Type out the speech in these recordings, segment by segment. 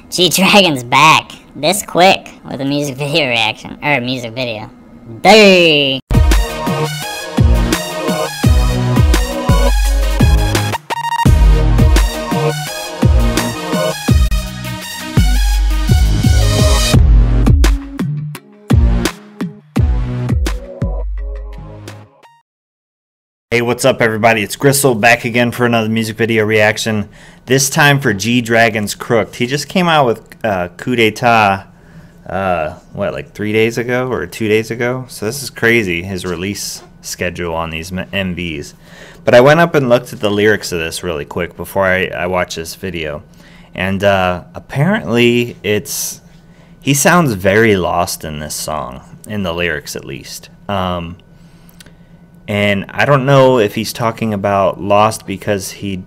G-Dragon's back this quick with a music video reaction, or a music video. Dang! Hey, what's up everybody? It's Grissle back again for another music video reaction. This time for G-Dragon's Crooked. He just came out with Coup d'etat, what, like 3 days ago or 2 days ago? So this is crazy, his release schedule on these MVs. But I went up and looked at the lyrics of this really quick before I watched this video. And apparently he sounds very lost in this song, in the lyrics at least. And I don't know if he's talking about lost because he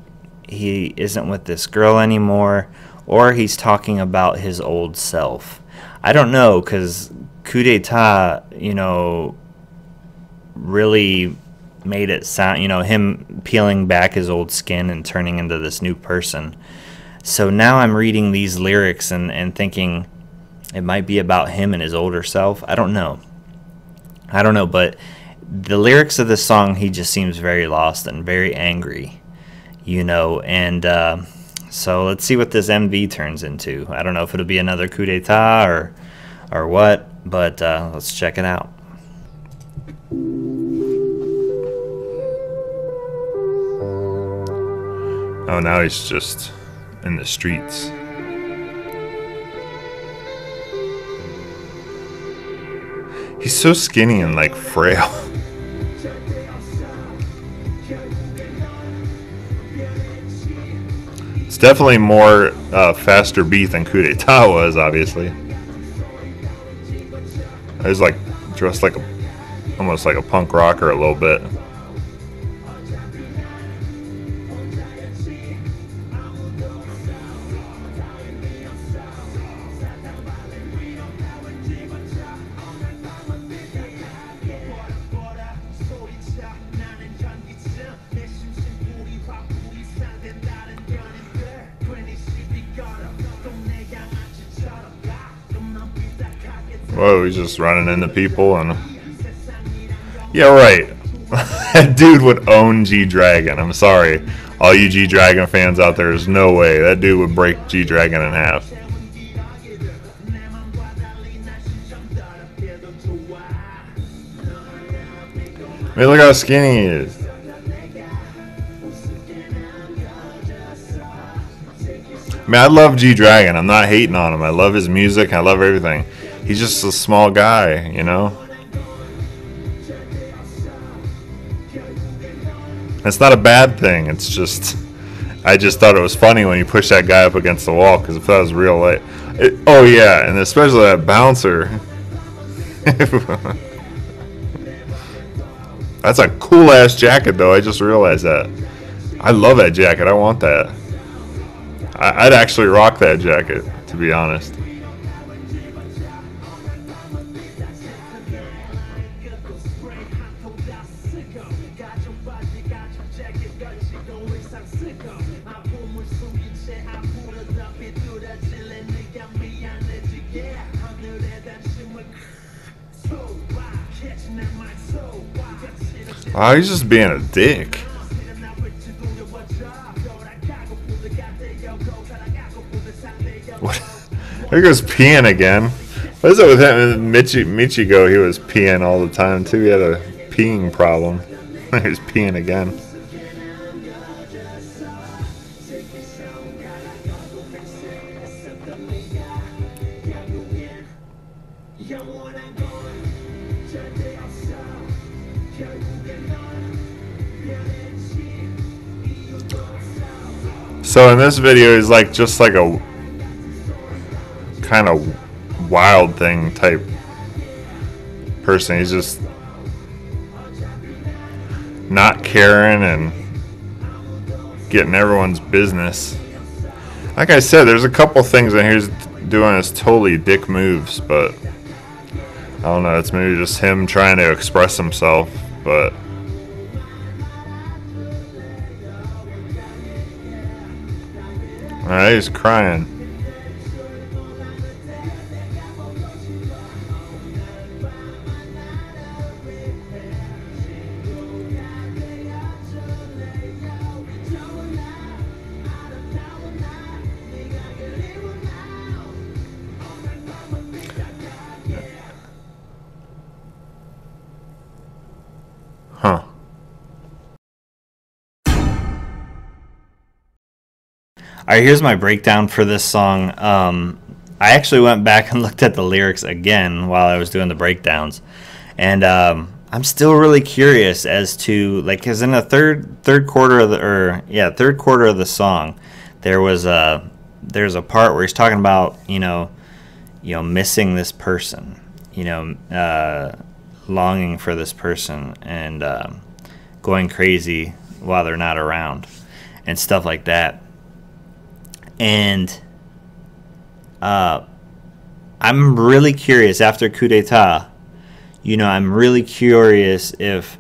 isn't with this girl anymore, or he's talking about his old self. I don't know, because Coup d'etat, you know, really made it sound, you know, him peeling back his old skin and turning into this new person. So now I'm reading these lyrics and thinking it might be about him and his older self. I don't know, but the lyrics of this song, he just seems very lost and very angry, you know, and so let's see what this MV turns into. I don't know if it'll be another coup d'etat or what, but let's check it out. Oh, now he's just in the streets. He's so skinny and like frail. It's definitely more faster beat than Coup d'etat was, obviously. He's like dressed like almost like a punk rocker a little bit. Whoa, he's just running into people and... Yeah, right. That dude would own G-Dragon. I'm sorry. All you G-Dragon fans out there, there's no way. That dude would break G-Dragon in half. I mean, look how skinny he is. I mean, I love G-Dragon. I'm not hating on him. I love his music. I love everything. He's just a small guy, you know? It's not a bad thing. It's just... I just thought it was funny when you push that guy up against the wall, because if that was real life... Oh, yeah, and especially that bouncer. That's a cool-ass jacket, though. I just realized that. I love that jacket. I want that. I'd actually rock that jacket, to be honest. Oh, he's just being a dick. What? There goes peeing again. What is it with him? Michigo, he was peeing all the time too. He had a peeing problem. He was peeing again. So in this video, he's like just like a kind of wild thing type person. He's just not caring and getting everyone's business. Like I said, there's a couple things in here he's doing is totally dick moves, but I don't know, it's maybe just him trying to express himself, but alright, he's crying. right, here's my breakdown for this song. I actually went back and looked at the lyrics again while I was doing the breakdowns, and I'm still really curious as to, like, because in the third quarter of third quarter of the song, there's a part where he's talking about missing this person, longing for this person, and going crazy while they're not around, and stuff like that. And I'm really curious after coup d'etat. I'm really curious if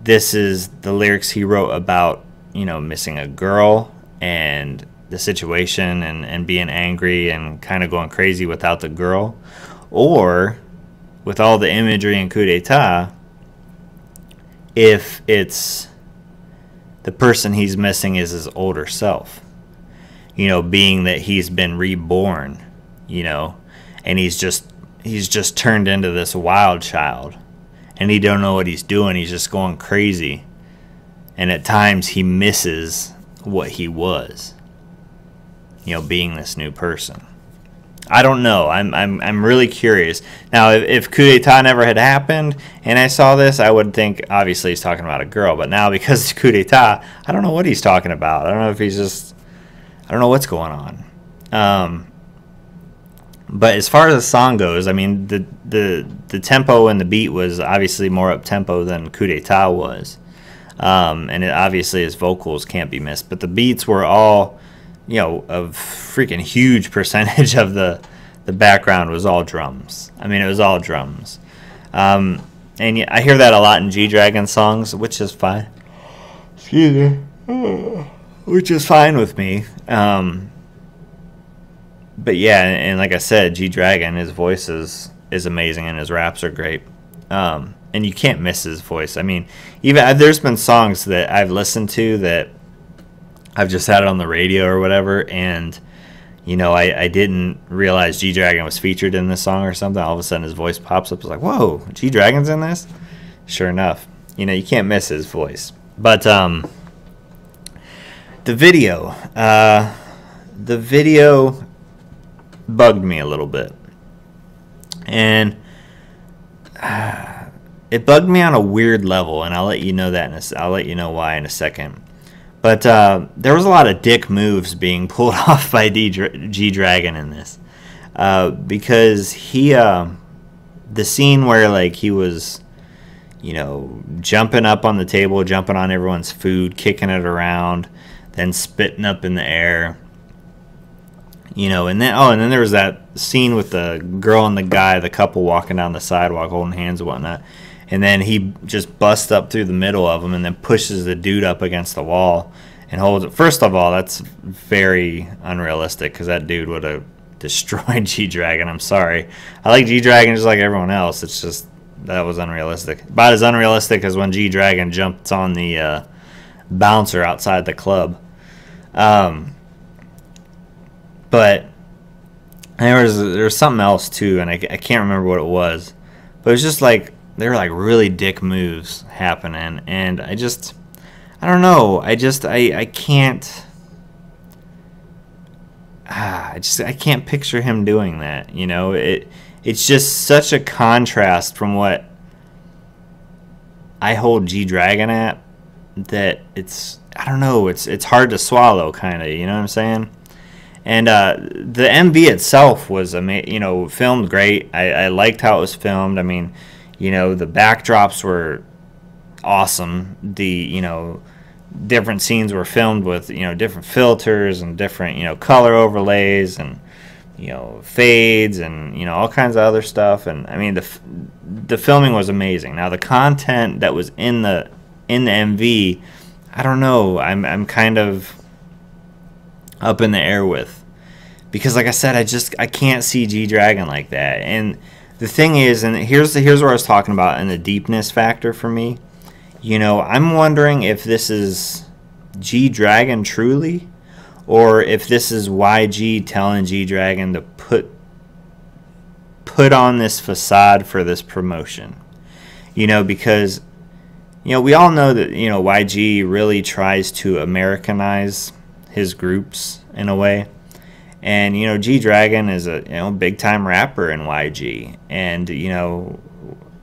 this is the lyrics he wrote about, missing a girl and the situation and being angry and kind of going crazy without the girl, or with all the imagery in coup d'etat, if it's the person he's missing is his older self, being that he's been reborn, and he's just turned into this wild child, and he don't know what he's doing. He's just going crazy, and at times he misses what he was, being this new person. I don't know. I'm really curious. Now, if coup d'etat never had happened and I saw this, I would think obviously he's talking about a girl. But now, because it's coup d'etat, I don't know what he's talking about. I don't know if I don't know what's going on. But as far as the song goes, I mean, the tempo and the beat was obviously more up tempo than coup d'etat was, and obviously his vocals can't be missed. But the beats were all, a freaking huge percentage of the background was all drums. I mean, it was all drums, and I hear that a lot in G-Dragon songs, which is fine. Excuse me, which is fine with me. But yeah, and like I said, G-Dragon, his voice is amazing, and his raps are great. And you can't miss his voice. I mean, even there's been songs that I've listened to that I've just had it on the radio or whatever, and I didn't realize G-Dragon was featured in this song or something. All of a sudden, his voice pops up. It's like, whoa, G-Dragon's in this? Sure enough, you can't miss his voice. But the video bugged me a little bit, and it bugged me on a weird level, and I'll let you know that I'll let you know why in a second. But there was a lot of dick moves being pulled off by G-Dragon in this, because the scene where, like, he was jumping up on the table, jumping on everyone's food, kicking it around, then spitting up in the air. And then there was that scene with the girl and the guy, the couple walking down the sidewalk holding hands and whatnot. And then he just busts up through the middle of them and then pushes the dude up against the wall and holds it. First of all, that's very unrealistic, because that dude would have destroyed G-Dragon. I'm sorry. I like G-Dragon just like everyone else. It's just, that was unrealistic. About as unrealistic as when G-Dragon jumped on the bouncer outside the club. But there was something else too, and I can't remember what it was. But it was just like, they were like really dick moves happening, and I don't know. I can't. I can't picture him doing that. It's just such a contrast from what I hold G-Dragon at, that I don't know. It's hard to swallow, kind of. You know what I'm saying? And the MV itself was filmed great. I liked how it was filmed. I mean, the backdrops were awesome. The different scenes were filmed with different filters and different color overlays and fades and all kinds of other stuff. And I mean, the filming was amazing. Now, the content that was in the MV, I don't know. I'm kind of up in the air with, because like I said, I can't see G-Dragon like that. And the thing is, and here's what I was talking about in the deepness factor for me. I'm wondering if this is G-Dragon truly, or if this is YG telling G-Dragon to put on this facade for this promotion. Because we all know that YG really tries to Americanize his groups in a way. And, you know, G-Dragon is a, you know, big-time rapper in YG. And, you know,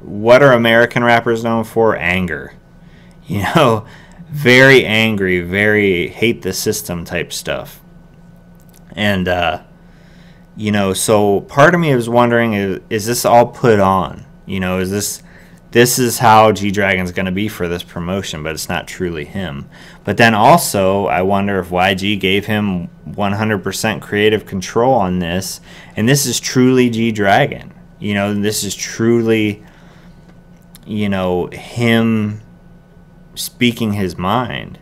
what are American rappers known for? Anger. You know, very angry, very hate the system type stuff. And, you know, so part of me was wondering, is this all put on? You know, is this is how G-Dragon's going to be for this promotion, but it's not truly him. But then also, I wonder if YG gave him 100% creative control on this, and this is truly G-Dragon. You know, this is truly, you know, him speaking his mind,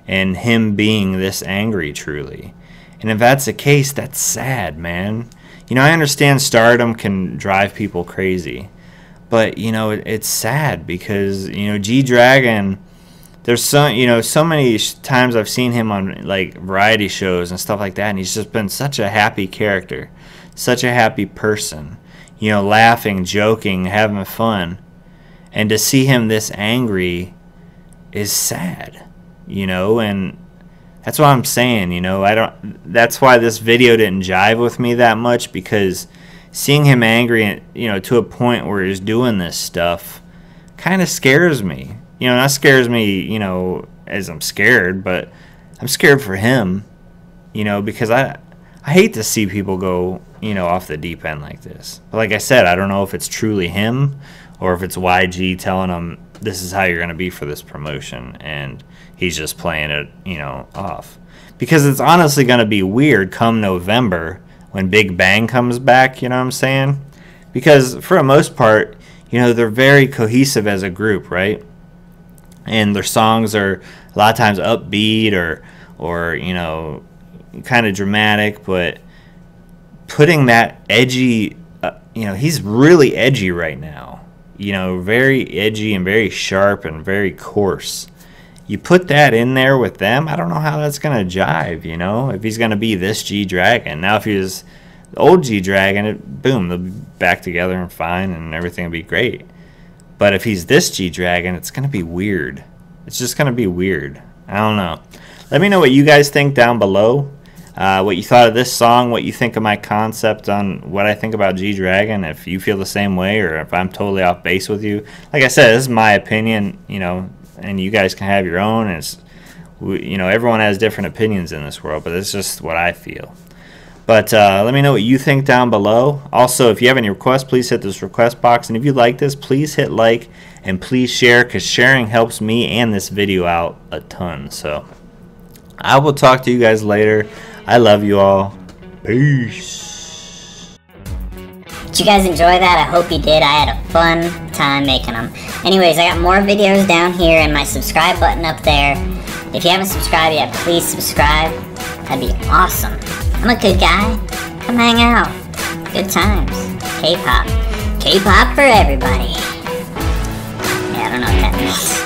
and him being this angry truly. And if that's the case, that's sad, man. You know, I understand stardom can drive people crazy. But, you know, it's sad because, you know, G-Dragon, there's so many times I've seen him on, like, variety shows and stuff like that, and he's just been such a happy character, such a happy person, you know, laughing, joking, having fun. And to see him this angry is sad, you know, and that's what I'm saying, you know. That's why this video didn't jive with me that much, because seeing him angry, you know, to a point where he's doing this stuff kind of scares me. You know, not scares me, you know, as I'm scared, but I'm scared for him, you know, because I hate to see people go, you know, off the deep end like this. But like I said, I don't know if it's truly him or if it's YG telling him this is how you're going to be for this promotion, and he's just playing it, you know, off. Because it's honestly going to be weird come November when Big Bang comes back, you know what I'm saying? Because for the most part, you know, they're very cohesive as a group, right? And their songs are a lot of times upbeat or you know, kind of dramatic, but putting that edgy, you know, he's really edgy right now. You know, very edgy and very sharp and very coarse. You put that in there with them, I don't know how that's going to jive, you know, if he's going to be this G-Dragon. Now, if he was the old G-Dragon, boom, they'll be back together and fine and everything will be great. But if he's this G-Dragon, it's going to be weird. It's just going to be weird. I don't know. Let me know what you guys think down below. What you thought of this song, what you think of my concept on what I think about G-Dragon, if you feel the same way or if I'm totally off base with you. Like I said, this is my opinion, you know, and you guys can have your own. And it's, you know, everyone has different opinions in this world, but it's just what I feel. But let me know what you think down below. Also, if you have any requests, please hit this request box. And if you like this, please hit like and please share, because sharing helps me and this video out a ton. So I will talk to you guys later. I love you all. Peace. Did you guys enjoy that? I hope you did. I had a fun time making them. Anyways, I got more videos down here and my subscribe button up there. If you haven't subscribed yet, please subscribe. That'd be awesome. I'm a good guy. Come hang out. Good times. K-pop. K-pop for everybody. Yeah, I don't know what that means.